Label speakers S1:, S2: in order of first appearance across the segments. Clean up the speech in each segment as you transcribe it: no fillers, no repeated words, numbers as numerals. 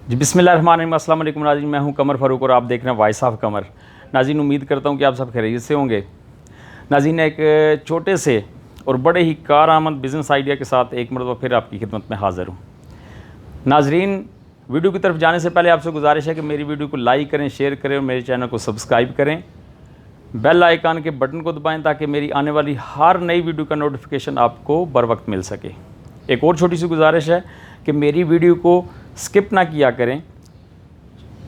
S1: जी बिस्मिल्लाहिर्रहमानिर्रहीम। अस्सलाम वालेकुम नाज़रीन, मैं हूं कमर फ़ारूक और आप देख रहे हैं वॉइस ऑफ कमर। नाज़रीन, उम्मीद करता हूं कि आप सब खैरियत से होंगे। नाज़रीन, एक छोटे से और बड़े ही कारआमद बिज़नेस आइडिया के साथ एक मरतबा फिर आपकी खिदमत में हाज़िर हूँ। नाज़रीन, वीडियो की तरफ जाने से पहले आपसे गुजारिश है कि मेरी वीडियो को लाइक करें, शेयर करें और मेरे चैनल को सब्सक्राइब करें। बेल आइकन के बटन को दबाएं ताकि मेरी आने वाली हर नई वीडियो का नोटिफिकेशन आपको बर वक्त मिल सके। एक और छोटी सी गुजारिश है कि मेरी वीडियो को स्किप ना किया करें,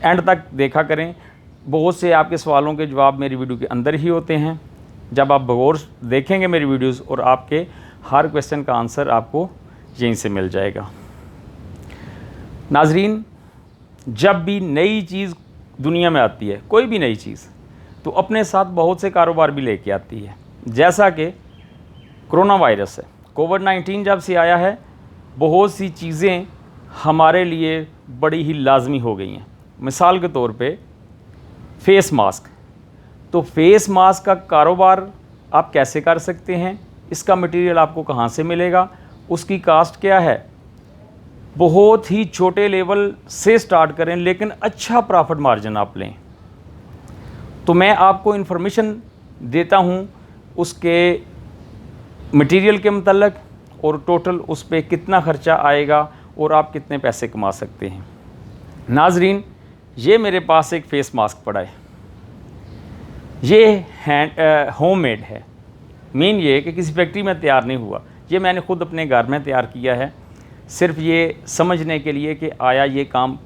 S1: एंड तक देखा करें। बहुत से आपके सवालों के जवाब मेरी वीडियो के अंदर ही होते हैं। जब आप गौर देखेंगे मेरी वीडियोस और आपके हर क्वेश्चन का आंसर आपको यहीं से मिल जाएगा। नाजरीन, जब भी नई चीज़ दुनिया में आती है, कोई भी नई चीज़, तो अपने साथ बहुत से कारोबार भी लेके आती है। जैसा कि कोरोना वायरस है, कोविड-19 जब से आया है, बहुत सी चीज़ें हमारे लिए बड़ी ही लाजमी हो गई हैं। मिसाल के तौर पे फेस मास्क। तो फेस मास्क का कारोबार आप कैसे कर सकते हैं, इसका मटेरियल आपको कहाँ से मिलेगा, उसकी कास्ट क्या है। बहुत ही छोटे लेवल से स्टार्ट करें लेकिन अच्छा प्रॉफिट मार्जिन आप लें। तो मैं आपको इन्फॉर्मेशन देता हूँ उसके मटेरियल के मतलब और टोटल उस पर कितना ख़र्चा आएगा और आप कितने पैसे कमा सकते हैं। नाजरीन, ये मेरे पास एक फ़ेस मास्क पड़ा है। ये होममेड है। मीन ये कि किसी फैक्ट्री में तैयार नहीं हुआ, ये मैंने ख़ुद अपने घर में तैयार किया है, सिर्फ ये समझने के लिए कि आया ये काम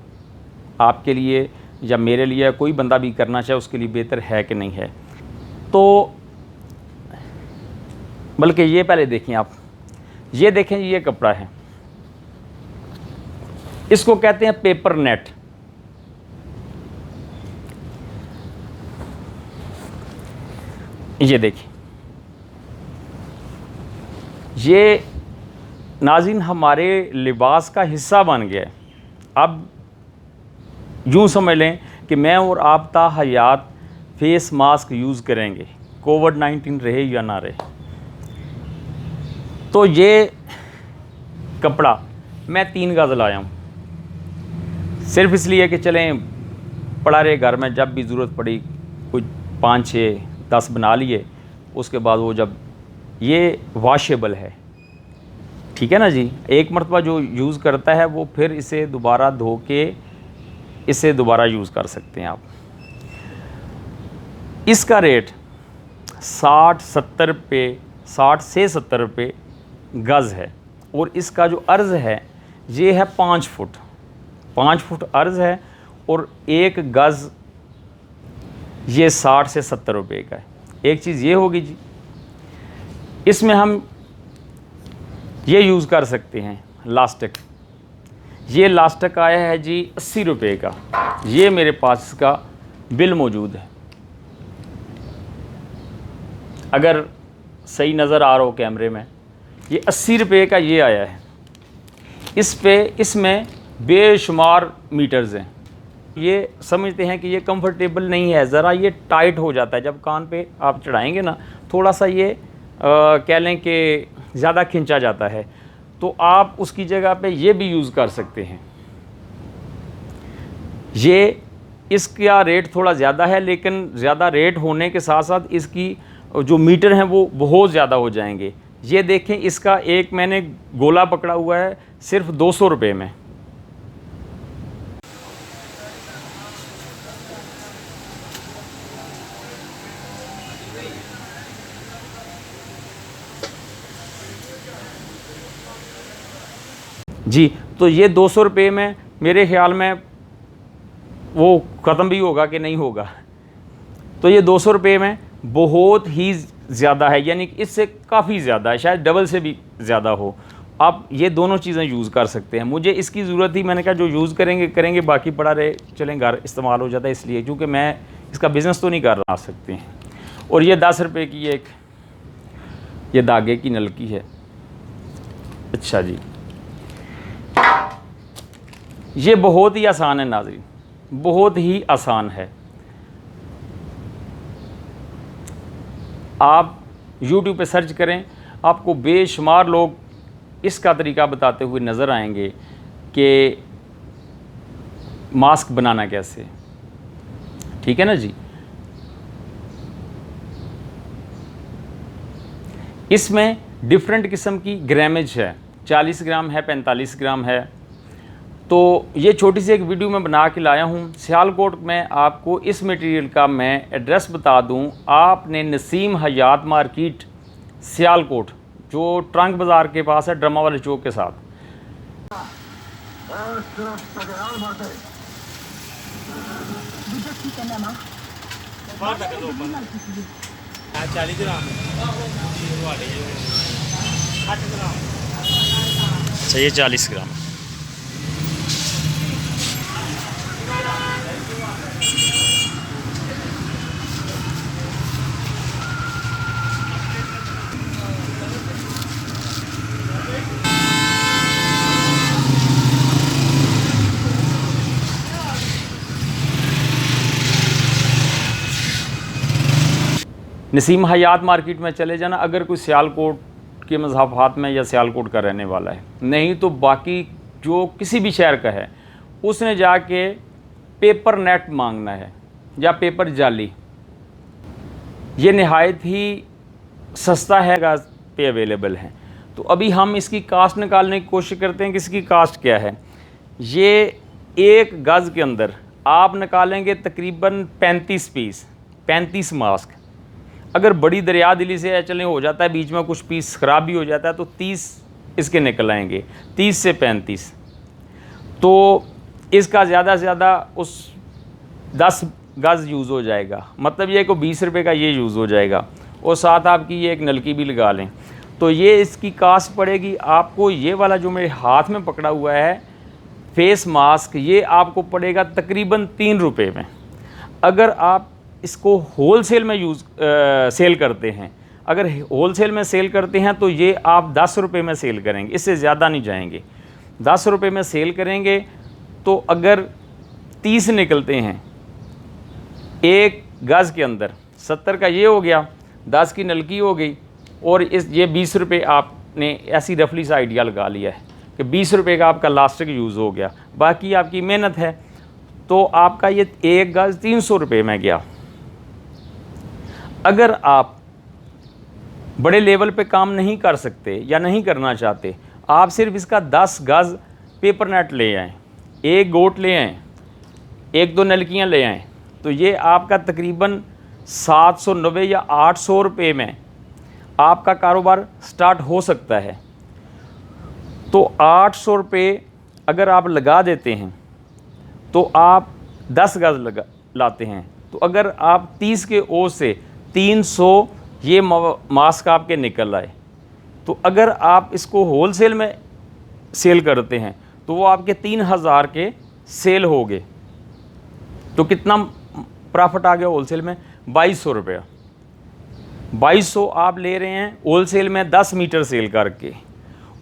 S1: आपके लिए या मेरे लिए, कोई बंदा भी करना चाहे उसके लिए बेहतर है कि नहीं है। तो बल्कि ये पहले देखें आप, ये देखें, ये कपड़ा है, इसको कहते हैं पेपर नेट। ये देखिए, ये नाज़रीन हमारे लिबास का हिस्सा बन गया है। अब यूँ समझ लें कि मैं और आप ता हयात फेस मास्क यूज़ करेंगे, कोविड-19 रहे या ना रहे। तो ये कपड़ा मैं 3 गज़ लाया हूँ, सिर्फ इसलिए कि चलें पड़ा रहे घर में, जब भी ज़रूरत पड़ी कुछ 5, 6, 10 बना लिए। उसके बाद वो जब ये वॉशेबल है, ठीक है ना जी, एक मरतबा जो यूज़ करता है वो फिर इसे दोबारा धो के इसे दोबारा यूज़ कर सकते हैं आप। इसका रेट 60-70 रुपये, 60 से 70 रुपये गज़ है और इसका जो अर्ज़ है ये है 5 फुट। 5 फुट अर्ज़ है और 1 गज़ ये 60 से 70 रुपये का है। एक चीज़ ये होगी जी, इसमें हम ये यूज़ कर सकते हैं लास्टिक। ये लास्टिक आया है जी 80 रुपये का। ये मेरे पास इसका बिल मौजूद है, अगर सही नज़र आ रहा हो कैमरे में। ये 80 रुपये का ये आया है। इसमें बेशुमार मीटर्स हैं। ये समझते हैं कि ये कंफर्टेबल नहीं है, ज़रा ये टाइट हो जाता है जब कान पे आप चढ़ाएंगे ना, थोड़ा सा ये कह लें कि ज़्यादा खिंचा जाता है। तो आप उसकी जगह पे ये भी यूज़ कर सकते हैं। ये इसका रेट थोड़ा ज़्यादा है, लेकिन ज़्यादा रेट होने के साथ साथ इसकी जो मीटर हैं वो बहुत ज़्यादा हो जाएंगे। ये देखें, इसका एक मैंने गोला पकड़ा हुआ है सिर्फ 200 रुपये में। जी, तो ये 200 रुपये में मेरे ख़्याल में वो ख़त्म भी होगा कि नहीं होगा। तो ये 200 रुपये में बहुत ही ज़्यादा है, यानी कि इससे काफ़ी ज़्यादा है, शायद डबल से भी ज़्यादा हो। आप ये दोनों चीज़ें यूज़ कर सकते हैं। मुझे इसकी ज़रूरत थी, मैंने कहा जो यूज़ करेंगे, बाकी पड़ा रहे, चलें घर इस्तेमाल हो जाता है, इसलिए, क्योंकि मैं इसका बिज़नेस तो नहीं कर रहा सकते हैं। और ये 10 रुपये की एक ये धागे की नलकी है। अच्छा जी, ये बहुत ही आसान है नाज़रीन, बहुत ही आसान है। आप YouTube पे सर्च करें, आपको बेशुमार लोग इसका तरीका बताते हुए नज़र आएंगे कि मास्क बनाना कैसे है, ठीक है ना जी। इसमें डिफरेंट किस्म की ग्रामेज है, 40 ग्राम है, 45 ग्राम है। तो ये छोटी सी एक वीडियो मैं बना के लाया हूँ। सियालकोट में आपको इस मटेरियल का मैं एड्रेस बता दूँ, आपने नसीम हयात मार्केट सियालकोट, जो ट्रंक बाज़ार के पास है, ड्रामा वाले चौक के साथ। अच्छा, ये 40 ग्राम। नसीम हयात मार्केट में चले जाना अगर कोई सियालकोट के मज़ाफ़ात में या सियालकोट का रहने वाला है। नहीं तो बाकी जो किसी भी शहर का है उसने जाके पेपर नेट मांगना है या पेपर जाली। ये नहायत ही सस्ता है, गाज पे अवेलेबल है। तो अभी हम इसकी कास्ट निकालने की कोशिश करते हैं कि इसकी कास्ट क्या है। ये एक गज़ के अंदर आप निकालेंगे तकरीबन 35 पीस, 35 मास्क। अगर बड़ी दरिया दिली से चलने हो जाता है, बीच में कुछ पीस ख़राब भी हो जाता है, तो 30 इसके निकल आएंगे, 30 से 35। तो इसका ज़्यादा से ज़्यादा उस 10 गज़ यूज़ हो जाएगा, मतलब ये को 20 रुपये का ये यूज़ हो जाएगा। और साथ आपकी ये एक नलकी भी लगा लें तो ये इसकी कास्ट पड़ेगी आपको। ये वाला जो मेरे हाथ में पकड़ा हुआ है फेस मास्क, ये आपको पड़ेगा तकरीबन 3 रुपये में। अगर आप इसको होलसेल में सेल करते हैं, अगर होलसेल में सेल करते हैं तो ये आप 10 रुपये में सेल करेंगे, इससे ज़्यादा नहीं जाएंगे। 10 रुपये में सेल करेंगे तो अगर 30 निकलते हैं एक गज़ के अंदर, 70 का ये हो गया, 10 की नलकी हो गई, और ये 20 रुपये आपने ऐसी रफली सा आइडिया लगा लिया है कि 20 रुपये का आपका लास्टिक यूज़ हो गया, बाकी आपकी मेहनत है। तो आपका ये एक गज़ 300 रुपये में गया। अगर आप बड़े लेवल पे काम नहीं कर सकते या नहीं करना चाहते, आप सिर्फ इसका 10 गज़ पेपर नेट ले आएँ, एक गोट ले आएँ, 1-2 नलकियाँ ले आएँ, तो ये आपका तकरीबन 790 या 800 रुपये में आपका कारोबार स्टार्ट हो सकता है। तो 800 रुपये अगर आप लगा देते हैं तो आप 10 गज़ लाते हैं, तो अगर आप 30 के ओ से 300 ये मास्क आपके निकल आए, तो अगर आप इसको होलसेल में सेल करते हैं तो वो आपके 3000 के सेल हो गए। तो कितना प्रॉफिट आ गया होलसेल में? 2200 रुपया। 2200 आप ले रहे हैं होलसेल में 10 मीटर सेल करके।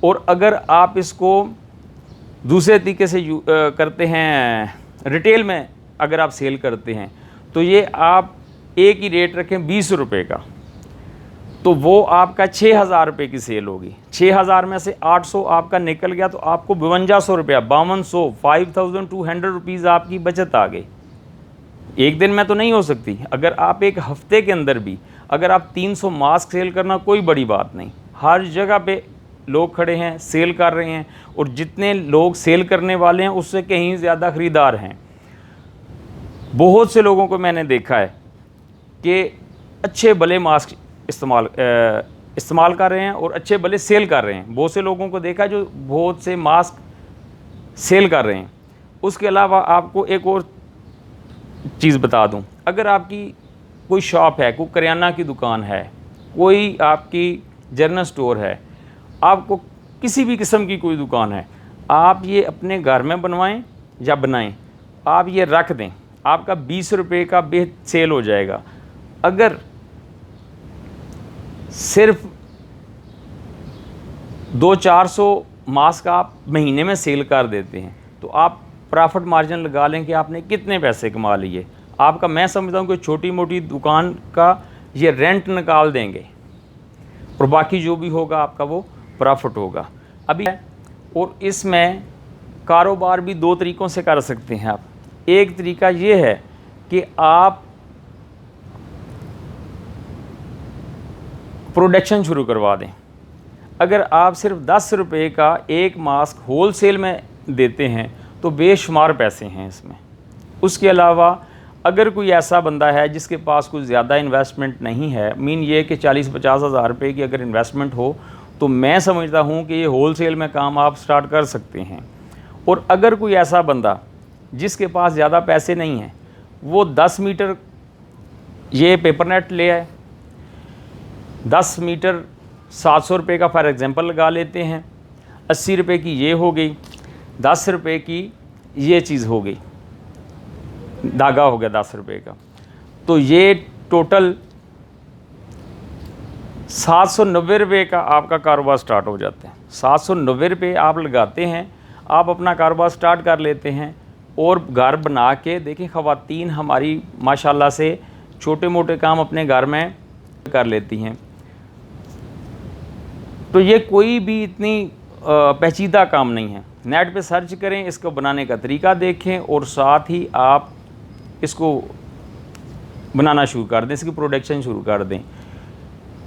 S1: और अगर आप इसको दूसरे तरीके से करते हैं, रिटेल में अगर आप सेल करते हैं, तो ये आप एक ही रेट रखें 20 रुपये का, तो वो आपका 6000 रुपये की सेल होगी। 6000 में से 800 आपका निकल गया तो आपको 5200 रुपया, 5200, 5200 रुपीज़ आपकी बचत आ गई। एक दिन में तो नहीं हो सकती, अगर आप एक हफ्ते के अंदर भी अगर आप 300 मास्क सेल करना कोई बड़ी बात नहीं। हर जगह पे लोग खड़े हैं, सेल कर रहे हैं, और जितने लोग सेल करने वाले हैं उससे कहीं ज़्यादा ख़रीदार हैं। बहुत से लोगों को मैंने देखा है कि अच्छे भले मास्क इस्तेमाल कर रहे हैं और अच्छे भले सेल कर रहे हैं। बहुत से लोगों को देखा जो बहुत से मास्क सेल कर रहे हैं। उसके अलावा आपको एक और चीज़ बता दूं, अगर आपकी कोई शॉप है, कोई करियाना की दुकान है, कोई आपकी जनरल स्टोर है, आपको किसी भी किस्म की कोई दुकान है, आप ये अपने घर में बनवाएं या बनाएं, आप ये रख दें, आपका 20 रुपये का बेहद सेल हो जाएगा। अगर सिर्फ 200-400 मास्क आप महीने में सेल कर देते हैं तो आप प्रॉफिट मार्जिन लगा लें कि आपने कितने पैसे कमा लिए। आपका, मैं समझता हूँ कि छोटी मोटी दुकान का ये रेंट निकाल देंगे और बाकी जो भी होगा आपका वो प्रॉफिट होगा। अभी और इसमें कारोबार भी 2 तरीक़ों से कर सकते हैं आप। एक तरीका ये है कि आप प्रोडक्शन शुरू करवा दें। अगर आप सिर्फ 10 रुपये का एक मास्क होल सेल में देते हैं तो बेशुमार पैसे हैं इसमें। उसके अलावा अगर कोई ऐसा बंदा है जिसके पास कुछ ज़्यादा इन्वेस्टमेंट नहीं है, मीन ये कि 40-50 हज़ार रुपये की अगर इन्वेस्टमेंट हो, तो मैं समझता हूँ कि ये होल सेल में काम आप स्टार्ट कर सकते हैं। और अगर कोई ऐसा बंदा जिसके पास ज़्यादा पैसे नहीं हैं, वो 10 मीटर ये पेपर नेट ले आए, 10 मीटर 700 रुपये का फॉर एग्ज़ाम्पल लगा लेते हैं, 80 रुपये की ये हो गई, 10 रुपये की ये चीज़ हो गई, धागा हो गया 10 रुपये का, तो ये टोटल 790 रुपये का आपका कारोबार स्टार्ट हो जाता है। 790 रुपये आप लगाते हैं, आप अपना कारोबार स्टार्ट कर लेते हैं। और घर बना के देखिए, ख़वातीन हमारी माशाल्लाह से छोटे मोटे काम अपने घर में कर लेती हैं। तो ये कोई भी इतनी पेचीदा काम नहीं है। नेट पे सर्च करें, इसको बनाने का तरीका देखें और साथ ही आप इसको बनाना शुरू कर दें, इसकी प्रोडक्शन शुरू कर दें।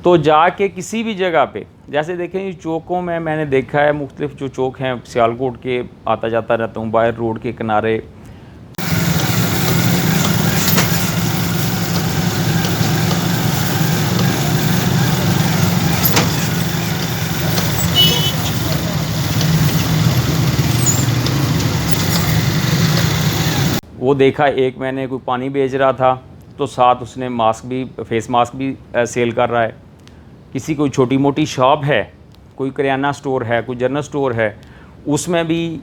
S1: तो जाके किसी भी जगह पे, जैसे देखें ये चौकों में मैंने देखा है, मुख्तलिफ जो चौक हैं सियालकोट के, आता जाता रहता हूँ, बाहर रोड के किनारे वो देखा, एक मैंने कोई पानी बेच रहा था तो साथ उसने मास्क भी, फेस मास्क भी सेल कर रहा है। किसी कोई छोटी मोटी शॉप है, कोई करियाना स्टोर है, कोई जनरल स्टोर है, उसमें भी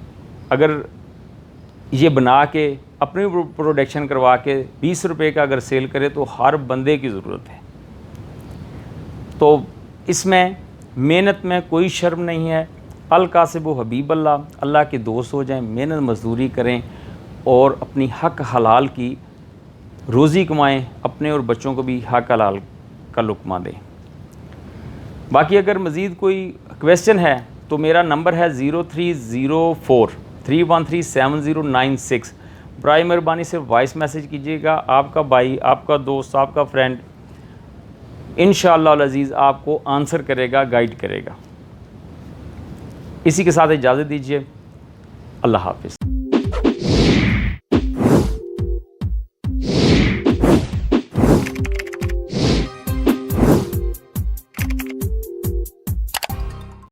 S1: अगर ये बना के अपनी प्रोडक्शन करवा के 20 रुपये का अगर सेल करे तो हर बंदे की ज़रूरत है। तो इसमें मेहनत में कोई शर्म नहीं है। अल कासिबु हबीब अल्लाह, अल्लाह के दोस्त हो जाएं, मेहनत मजदूरी करें और अपनी हक हलाल की रोज़ी कमाएं, अपने और बच्चों को भी हक हलाल का लुक़मा दें। बाकी अगर मज़ीद कोई क्वेश्चन है तो मेरा नंबर है 0304-313-7096। बराए मेहरबानी से वॉइस मैसेज कीजिएगा। आपका भाई, आपका दोस्त, आपका फ्रेंड इंशाअल्लाह अज़ीज़ आपको आंसर करेगा, गाइड करेगा। इसी के साथ इजाज़त दीजिए। अल्लाह हाफ़िज़।